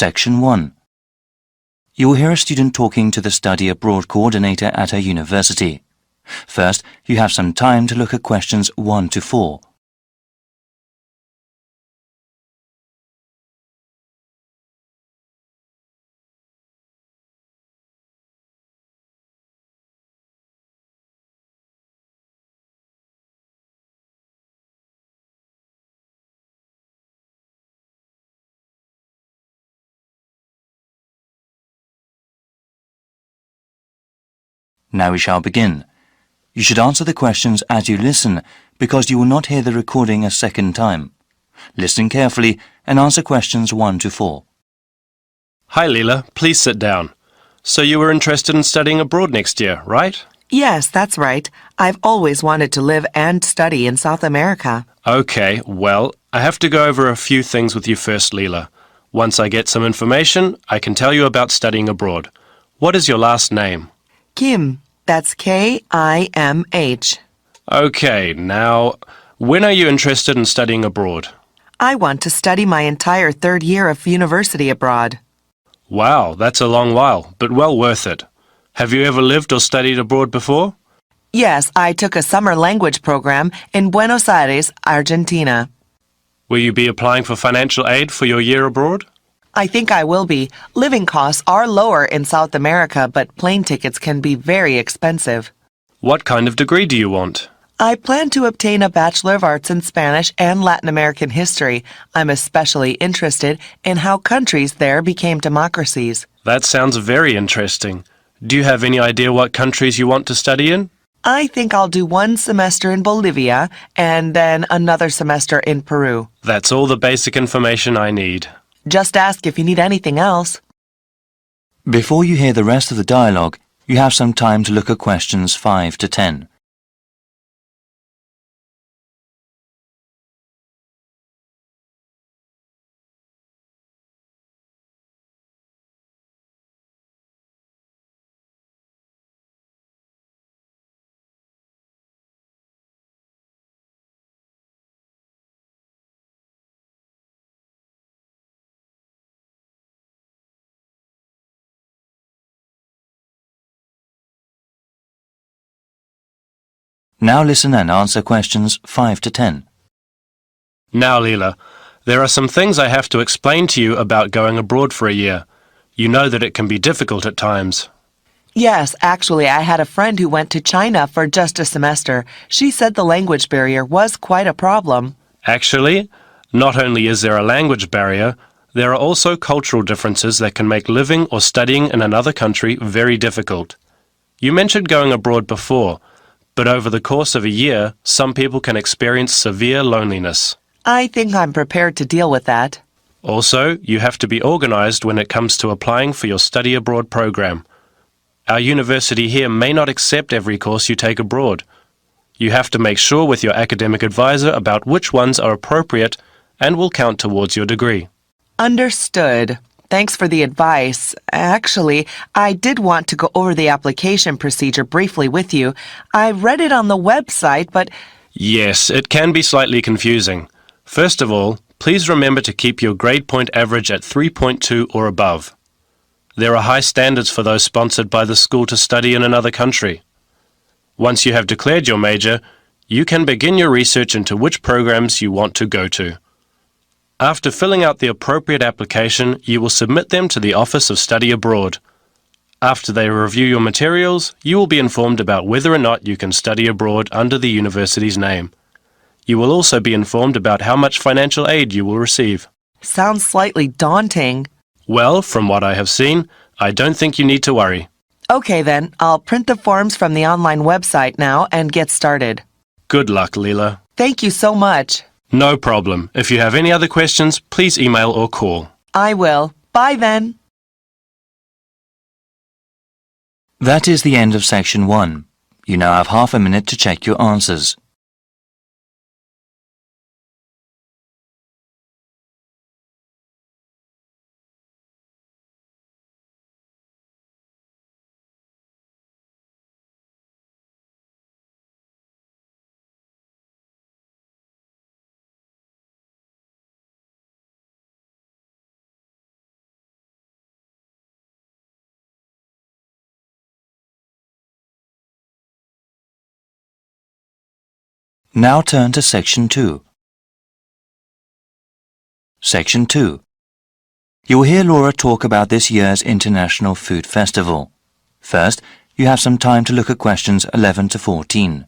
Section 1. You will hear a student talking to the study abroad coordinator at her university. First, you have some time to look at questions 1 to 4. Now we shall begin. You should answer the questions as you listen because you will not hear the recording a second time. Listen carefully and answer questions 1 to 4. Hi Leela, please sit down. So you were interested in studying abroad next year, right? Yes, that's right. I've always wanted to live and study in South America. Okay, well, I have to go over a few things with you first, Leela. Once I get some information, I can tell you about studying abroad. What is your last name? Kim, that's K-I-M-H. Okay, now, when are you interested in studying abroad? I want to study my entire third year of university abroad. Wow, that's a long while, but well worth it. Have you ever lived or studied abroad before? Yes, I took a summer language program in Buenos Aires, Argentina. Will you be applying for financial aid for your year abroad? I think I will be. Living costs are lower in South America, but plane tickets can be very expensive. What kind of degree do you want? I plan to obtain a Bachelor of Arts in Spanish and Latin American history. I'm especially interested in how countries there became democracies. That sounds very interesting. Do you have any idea what countries you want to study in? I think I'll do one semester in Bolivia and then another semester in Peru. That's all the basic information I need. Just ask if you need anything else. Before you hear the rest of the dialogue, you have some time to look at questions 5 to 10. Now listen and answer questions 5 to 10. Now, Leela, there are some things I have to explain to you about going abroad for a year. You know that it can be difficult at times. Yes, actually, I had a friend who went to China for just a semester. She said the language barrier was quite a problem. Actually, not only is there a language barrier, there are also cultural differences that can make living or studying in another country very difficult. You mentioned going abroad before, but over the course of a year, some people can experience severe loneliness. I think I'm prepared to deal with that. Also, you have to be organized when it comes to applying for your study abroad program. Our university here may not accept every course you take abroad. You have to make sure with your academic advisor about which ones are appropriate and will count towards your degree. Understood. Thanks for the advice. Actually, I did want to go over the application procedure briefly with you. I read it on the website, but... Yes, it can be slightly confusing. First of all, please remember to keep your grade point average at 3.2 or above. There are high standards for those sponsored by the school to study in another country. Once you have declared your major, you can begin your research into which programs you want to go to. After filling out the appropriate application, you will submit them to the Office of Study Abroad. After they review your materials, you will be informed about whether or not you can study abroad under the university's name. You will also be informed about how much financial aid you will receive. Sounds slightly daunting. Well, from what I have seen, I don't think you need to worry. Okay then, I'll print the forms from the online website now and get started. Good luck, Leela. Thank you so much. No problem. If you have any other questions, please email or call. I will. Bye then. That is the end of section 1. You now have half a minute to check your answers. Now turn to Section 2. Section 2. You will hear Laura talk about this year's International Food Festival. First, you have some time to look at questions 11 to 14.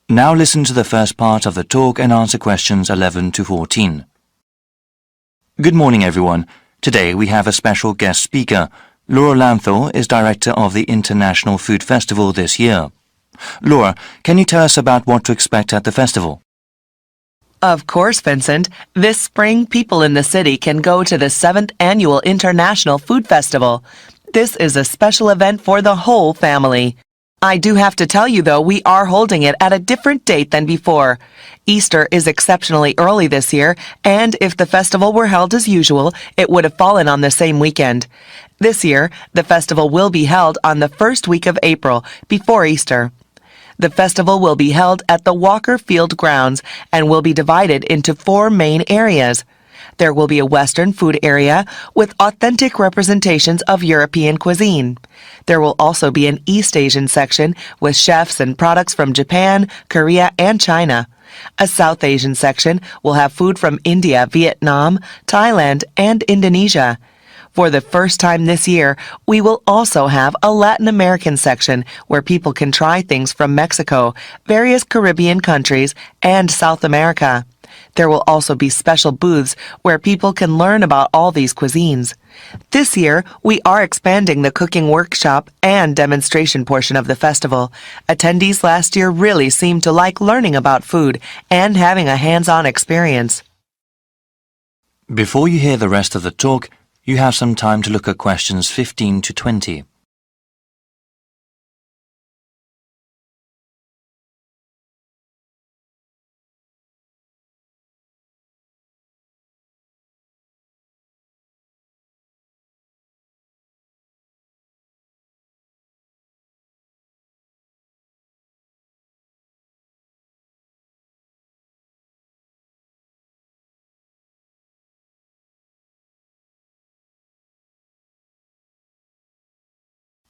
Now listen to the first part of the talk and answer questions 11 to 14. Good morning, everyone. Today we have a special guest speaker. Laura Lanthor is director of the International Food Festival this year. Laura, can you tell us about what to expect at the festival? Of course, Vincent. This spring, people in the city can go to the 7th Annual International Food Festival. This is a special event for the whole family. I do have to tell you, though, we are holding it at a different date than before. Easter is exceptionally early this year, and if the festival were held as usual, it would have fallen on the same weekend. This year, the festival will be held on the first week of April, before Easter. The festival will be held at the Walker Field grounds and will be divided into 4 main areas. There will be a Western food area with authentic representations of European cuisine. There will also be an East Asian section with chefs and products from Japan, Korea, and China. A South Asian section will have food from India, Vietnam, Thailand, and Indonesia. For the first time this year, we will also have a Latin American section where people can try things from Mexico, various Caribbean countries, and South America. There will also be special booths where people can learn about all these cuisines. This year, we are expanding the cooking workshop and demonstration portion of the festival. Attendees last year really seemed to like learning about food and having a hands-on experience. Before you hear the rest of the talk, you have some time to look at questions 15 to 20.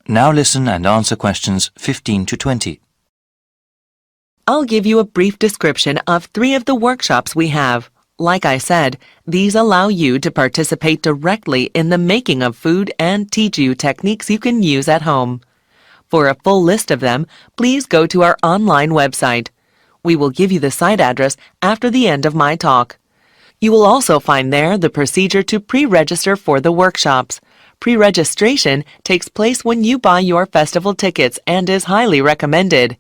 Now listen and answer questions 15 to 20. I'll give you a brief description of 3 of the workshops we have. Like I said, these allow you to participate directly in the making of food and teach you techniques you can use at home. For a full list of them, please go to our online website. We will give you the site address after the end of my talk. You will also find there the procedure to pre-register for the workshops. Pre-registration takes place when you buy your festival tickets and is highly recommended.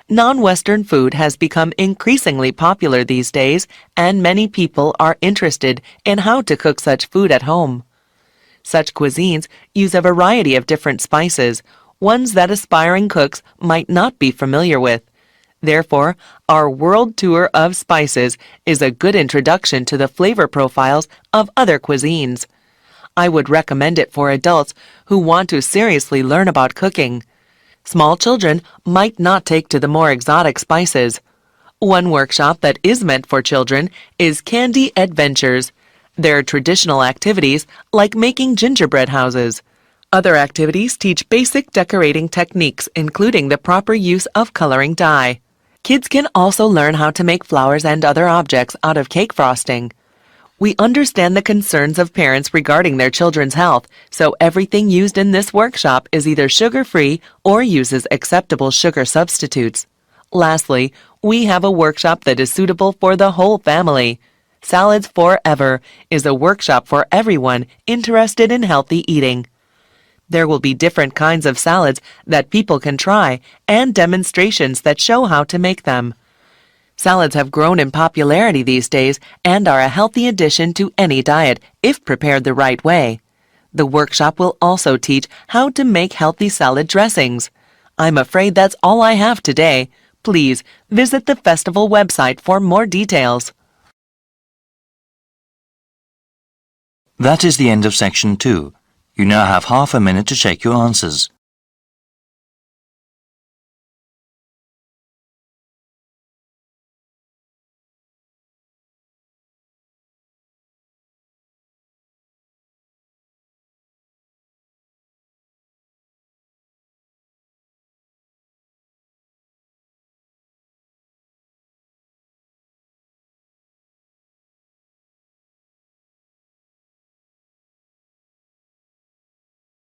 Non-Western food has become increasingly popular these days, and many people are interested in how to cook such food at home. Such cuisines use a variety of different spices, ones that aspiring cooks might not be familiar with. Therefore, our world tour of spices is a good introduction to the flavor profiles of other cuisines. I would recommend it for adults who want to seriously learn about cooking. Small children might not take to the more exotic spices. One workshop that is meant for children is Candy Adventures. There are traditional activities like making gingerbread houses. Other activities teach basic decorating techniques, including the proper use of coloring dye. Kids can also learn how to make flowers and other objects out of cake frosting. We understand the concerns of parents regarding their children's health, so everything used in this workshop is either sugar-free or uses acceptable sugar substitutes. Lastly, we have a workshop that is suitable for the whole family. Salads Forever is a workshop for everyone interested in healthy eating. There will be different kinds of salads that people can try and demonstrations that show how to make them. Salads have grown in popularity these days and are a healthy addition to any diet if prepared the right way. The workshop will also teach how to make healthy salad dressings. I'm afraid that's all I have today. Please visit the festival website for more details. That is the end of section 2. You now have half a minute to check your answers.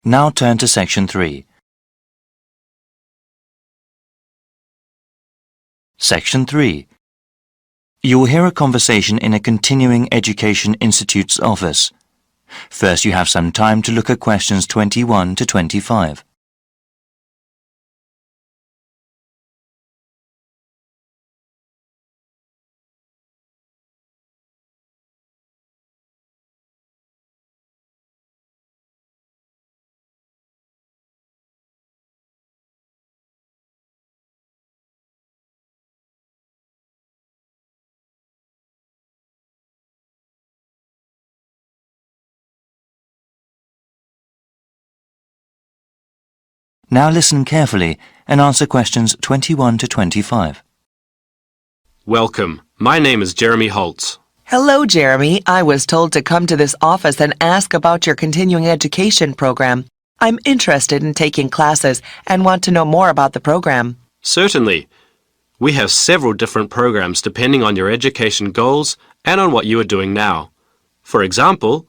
Now turn to section 3. Section 3. You will hear a conversation in a continuing education institute's office. First, you have some time to look at questions 21 to 25. Now listen carefully and answer questions 21 to 25. Welcome. My name is Jeremy Holtz. Hello, Jeremy. I was told to come to this office and ask about your continuing education program. I'm interested in taking classes and want to know more about the program. Certainly. We have several different programs depending on your education goals and on what you are doing now. For example,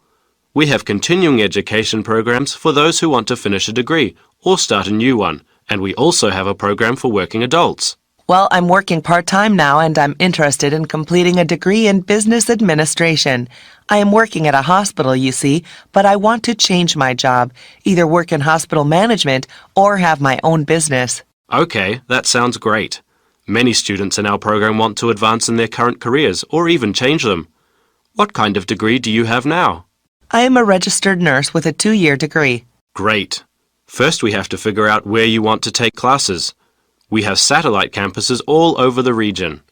we have continuing education programs for those who want to finish a degree or start a new one, and we also have a program for working adults. Well, I'm working part-time now and I'm interested in completing a degree in business administration. I am working at a hospital, you see, but I want to change my job, either work in hospital management or have my own business. Okay, that sounds great. Many students in our program want to advance in their current careers or even change them. What kind of degree do you have now? I am a registered nurse with a 2-year degree. Great. First, we have to figure out where you want to take classes. We have satellite campuses all over the region.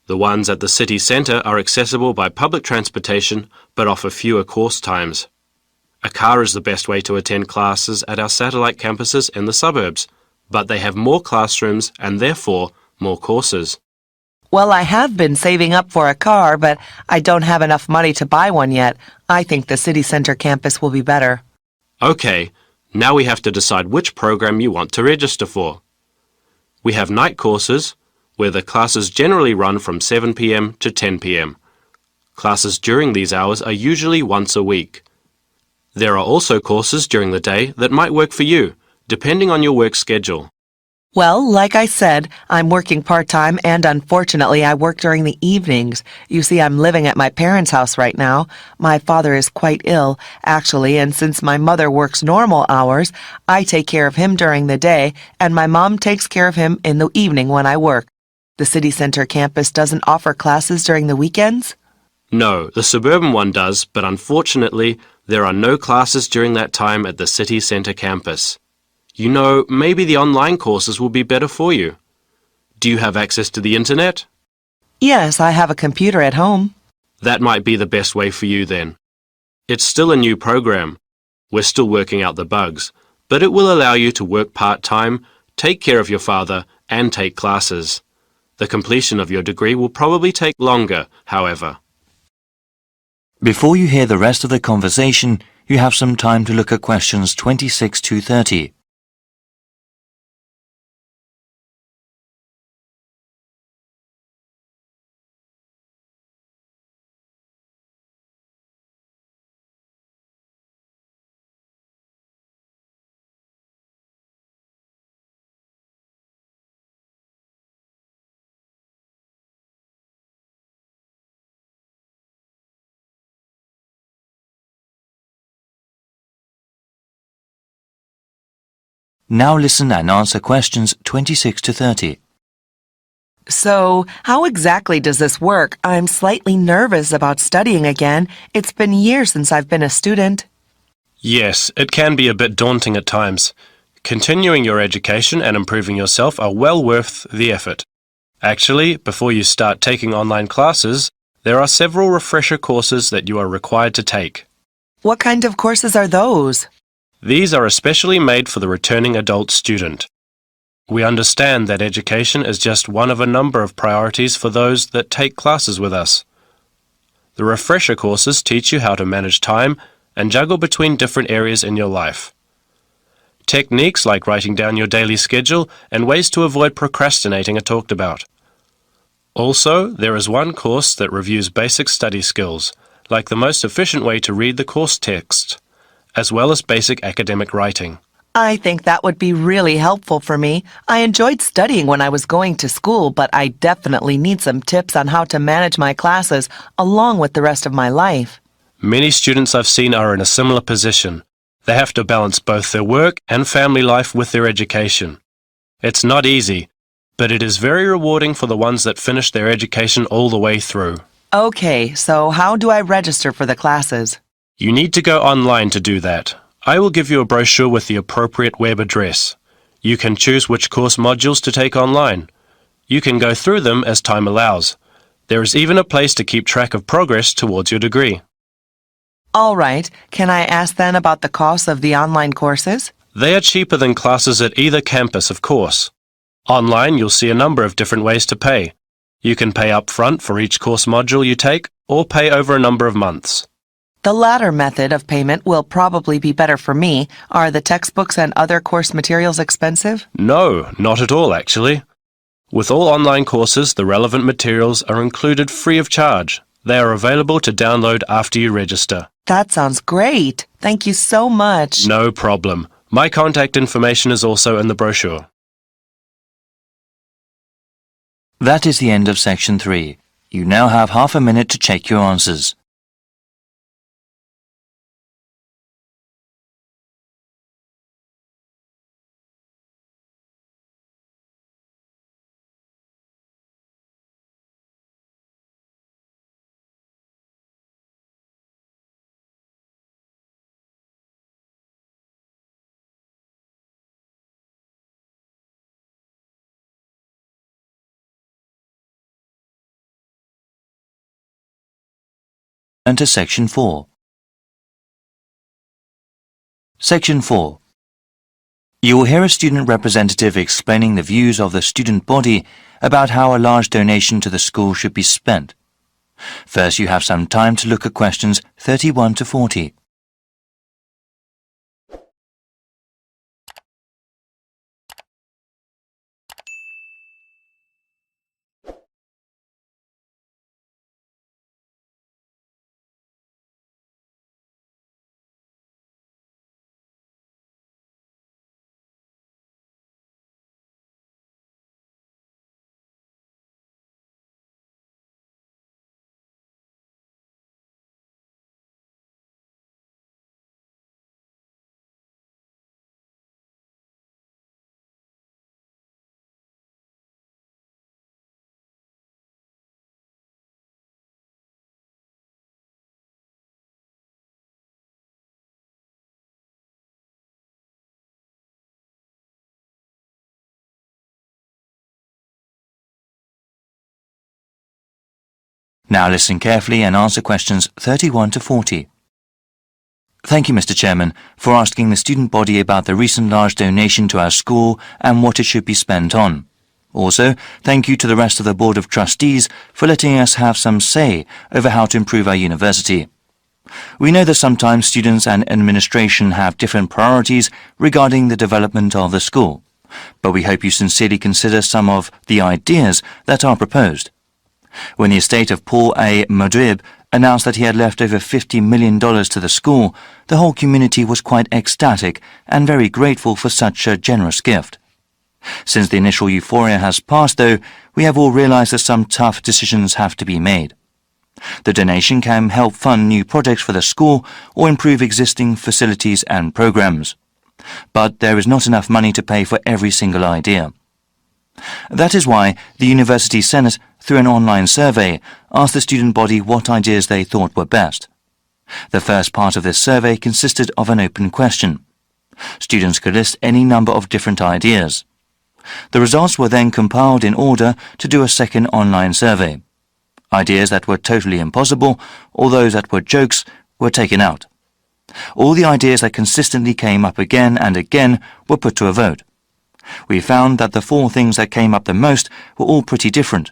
The ones at the city centre are accessible by public transportation but offer fewer course times. A car is the best way to attend classes at our satellite campuses in the suburbs, but they have more classrooms and therefore more courses. Well, I have been saving up for a car, but I don't have enough money to buy one yet. I think the city center campus will be better. Okay, now we have to decide which program you want to register for. We have night courses, where the classes generally run from 7 p.m. to 10 p.m. Classes during these hours are usually once a week. There are also courses during the day that might work for you, depending on your work schedule. Well, like I said, I'm working part-time and unfortunately I work during the evenings. You see, I'm living at my parents' house right now. My father is quite ill, actually, and since my mother works normal hours, I take care of him during the day and my mom takes care of him in the evening when I work. The city center campus doesn't offer classes during the weekends? No, the suburban one does, but unfortunately, there are no classes during that time at the city center campus. You know, maybe the online courses will be better for you. Do you have access to the internet? Yes, I have a computer at home. That might be the best way for you then. It's still a new program. We're still working out the bugs, but it will allow you to work part-time, take care of your father, and take classes. The completion of your degree will probably take longer, however. Before you hear the rest of the conversation, you have some time to look at questions 26 to 30. Now listen and answer questions 26 to 30. So, how exactly does this work? I'm slightly nervous about studying again. It's been years since I've been a student. Yes, it can be a bit daunting at times. Continuing your education and improving yourself are well worth the effort. Actually, before you start taking online classes, there are several refresher courses that you are required to take. What kind of courses are those? These are especially made for the returning adult student. We understand that education is just one of a number of priorities for those that take classes with us. The refresher courses teach you how to manage time and juggle between different areas in your life. Techniques like writing down your daily schedule and ways to avoid procrastinating are talked about. Also, there is one course that reviews basic study skills, like the most efficient way to read the course text, as well as basic academic writing. I think that would be really helpful for me. I enjoyed studying when I was going to school, but I definitely need some tips on how to manage my classes along with the rest of my life. Many students I've seen are in a similar position. They have to balance both their work and family life with their education. It's not easy, but it is very rewarding for the ones that finish their education all the way through. Okay, so how do I register for the classes? You need to go online to do that. I will give you a brochure with the appropriate web address. You can choose which course modules to take online. You can go through them as time allows. There is even a place to keep track of progress towards your degree. All right, can I ask then about the cost of the online courses? They are cheaper than classes at either campus, of course. Online, you'll see a number of different ways to pay. You can pay up front for each course module you take, or pay over a number of months. The latter method of payment will probably be better for me. Are the textbooks and other course materials expensive? No, not at all, actually. With all online courses, the relevant materials are included free of charge. They are available to download after you register. That sounds great. Thank you so much. No problem. My contact information is also in the brochure. That is the end of section 3. You now have half a minute to check your answers. Turn to section 4. Section 4. You will hear a student representative explaining the views of the student body about how a large donation to the school should be spent. First, you have some time to look at questions 31 to 40. Now listen carefully and answer questions 31 to 40. Thank you, Mr. Chairman, for asking the student body about the recent large donation to our school and what it should be spent on. Also, thank you to the rest of the Board of Trustees for letting us have some say over how to improve our university. We know that sometimes students and administration have different priorities regarding the development of the school, but we hope you sincerely consider some of the ideas that are proposed. When the estate of Paul A. Madrib announced that he had left over $50 million to the school, the whole community was quite ecstatic and very grateful for such a generous gift. Since the initial euphoria has passed, though, we have all realized that some tough decisions have to be made. The donation can help fund new projects for the school or improve existing facilities and programs. But there is not enough money to pay for every single idea. That is why the University Senate, through an online survey, asked the student body what ideas they thought were best. The first part of this survey consisted of an open question. Students could list any number of different ideas. The results were then compiled in order to do a second online survey. Ideas that were totally impossible, or those that were jokes, were taken out. All the ideas that consistently came up again and again were put to a vote. We found that the 4 things that came up the most were all pretty different.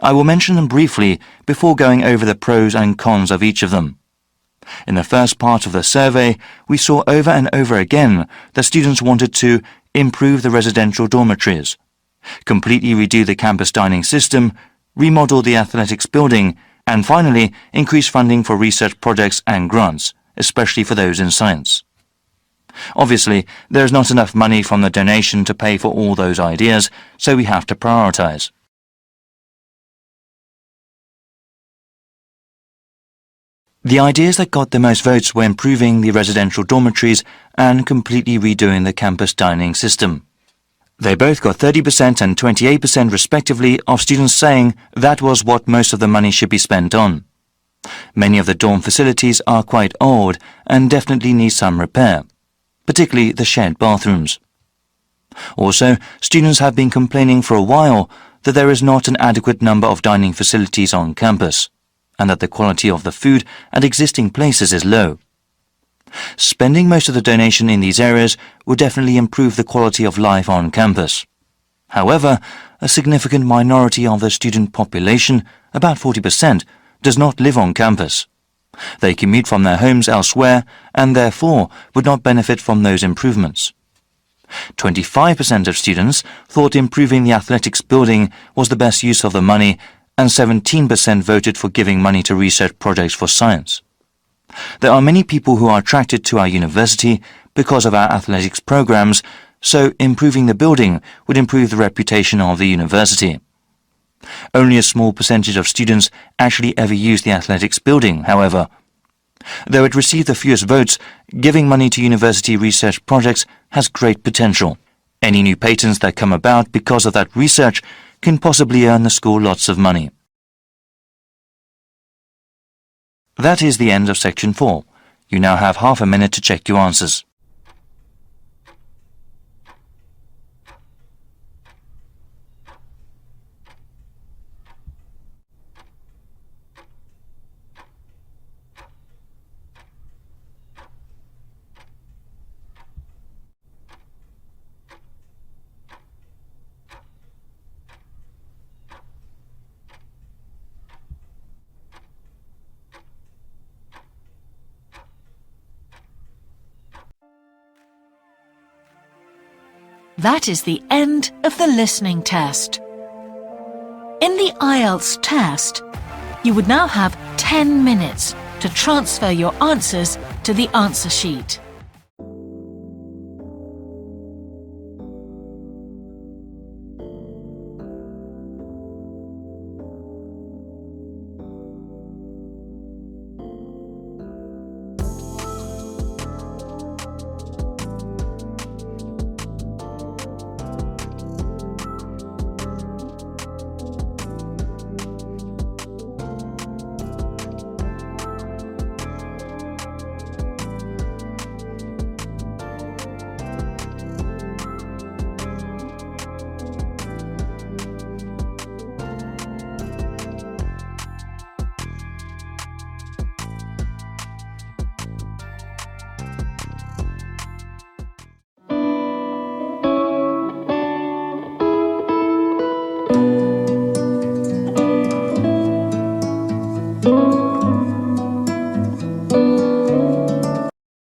I will mention them briefly before going over the pros and cons of each of them. In the first part of the survey, we saw over and over again that students wanted to improve the residential dormitories, completely redo the campus dining system, remodel the athletics building, and finally increase funding for research projects and grants, especially for those in science. Obviously, there is not enough money from the donation to pay for all those ideas, so we have to prioritize. The ideas that got the most votes were improving the residential dormitories and completely redoing the campus dining system. They both got 30% and 28% respectively of students saying that was what most of the money should be spent on. Many of the dorm facilities are quite old and definitely need some repair, particularly the shared bathrooms. Also, students have been complaining for a while that there is not an adequate number of dining facilities on campus, and that the quality of the food at existing places is low. Spending most of the donation in these areas would definitely improve the quality of life on campus. However, a significant minority of the student population, about 40%, does not live on campus. They commute from their homes elsewhere and therefore would not benefit from those improvements. 25% of students thought improving the athletics building was the best use of the money, and 17% voted for giving money to research projects for science. There are many people who are attracted to our university because of our athletics programs, so improving the building would improve the reputation of the university. Only a small percentage of students actually ever use the athletics building, however. Though it received the fewest votes, giving money to university research projects has great potential. Any new patents that come about because of that research can possibly earn the school lots of money. That is the end of section 4. You now have half a minute to check your answers. That is the end of the listening test. In the IELTS test, you would now have 10 minutes to transfer your answers to the answer sheet.